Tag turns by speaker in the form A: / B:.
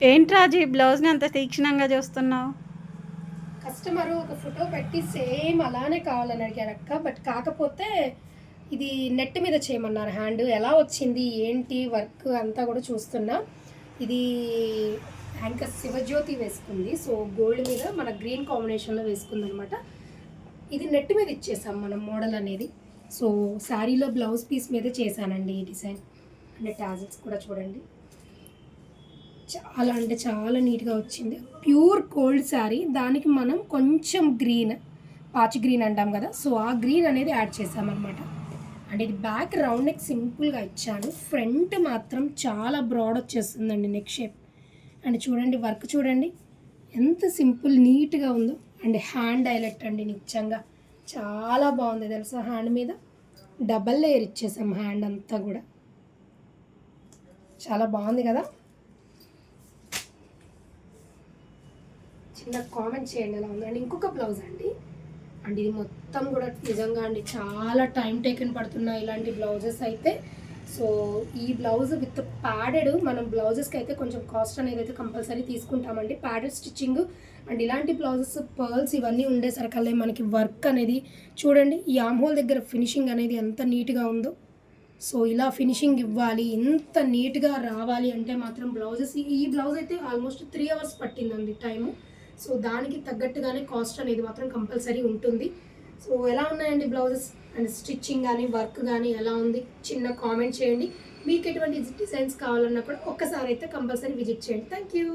A: ఏంటి రాజు, ఈ బ్లౌజ్ని అంత తీక్షణంగా చూస్తున్నావు?
B: కస్టమరు ఒక ఫోటో పెట్టి సేమ్ అలానే కావాలని అడిగారు అక్క. బట్ కాకపోతే ఇది నెట్ మీద చేయమన్నారు. హ్యాండ్ ఎలా వచ్చింది ఏంటి వర్క్ అంతా కూడా చూస్తున్నా. ఇది యాంకర్ శివజ్యోతి వేసుకుంది. సో గోల్డ్ మీద మన గ్రీన్ కాంబినేషన్లో వేసుకుంది అనమాట. ఇది నెట్ మీద ఇచ్చేసాం మనం మోడల్ అనేది. సో శారీలో బ్లౌజ్ పీస్ మీద చేశానండి ఈ డిజైన్. అంటే టాజిల్స్ కూడా చూడండి, చాలా అంటే చాలా నీట్గా వచ్చింది. ప్యూర్ గోల్డ్ శారీ, దానికి మనం కొంచెం గ్రీన్, పాచి గ్రీన్ అంటాం కదా, సో ఆ గ్రీన్ అనేది యాడ్ చేసామన్నమాట. అండ్ ఇది బ్యాక్ రౌండ్ నెక్ సింపుల్గా ఇచ్చాను. ఫ్రంట్ మాత్రం చాలా బ్రాడ్ వచ్చేస్తుందండి నెక్ షేప్. అండ్ చూడండి వర్క్ చూడండి ఎంత సింపుల్ నీట్గా ఉందో. అండ్ హ్యాండ్ హైలైట్ అండి, నిజంగా చాలా బాగుంది తెలుసా. హ్యాండ్ మీద డబల్ లేయర్ ఇచ్చేసాం, హ్యాండ్ అంతా కూడా చాలా బాగుంది కదా. చిన్న కామెంట్ చేయండి ఎలా ఉంది. అండ్ ఇంకొక బ్లౌజ్ అండి, అండ్ ఇది మొత్తం కూడా నిజంగా అండి చాలా టైం టేకెన్ పడుతున్నాయి ఇలాంటి బ్లౌజెస్ అయితే. సో ఈ బ్లౌజ్ విత్ ప్యాడెడ్, మనం బ్లౌజెస్కి అయితే కొంచెం కాస్ట్ అనేది అయితే కంపల్సరీ తీసుకుంటామండి, ప్యాడెడ్ స్టిచ్చింగ్. అండ్ ఇలాంటి బ్లౌజెస్ పర్ల్స్ ఇవన్నీ ఉండేసరికల్లే మనకి వర్క్ అనేది చూడండి, ఈ ఆమ్ హోల్ దగ్గర ఫినిషింగ్ అనేది ఎంత నీట్గా ఉందో. సో ఇలా ఫినిషింగ్ ఇవ్వాలి, ఇంత నీట్గా రావాలి అంటే మాత్రం బ్లౌజెస్, ఈ బ్లౌజ్ అయితే ఆల్మోస్ట్ 3 hours పట్టిందండి టైము. సో దానికి తగ్గట్టుగానే కాస్ట్ అనేది మాత్రం కంపల్సరీ ఉంటుంది. సో ఎలా ఉన్నాయండి బ్లౌజెస్ అండ్ స్టిచ్చింగ్ కానీ వర్క్ కానీ ఎలా ఉంది, చిన్న కామెంట్ చేయండి. మీకు ఎటువంటి డిజైన్స్ కావాలన్నా కూడా ఒక్కసారి అయితే కంపల్సరీ విజిట్ చేయండి. Thank you.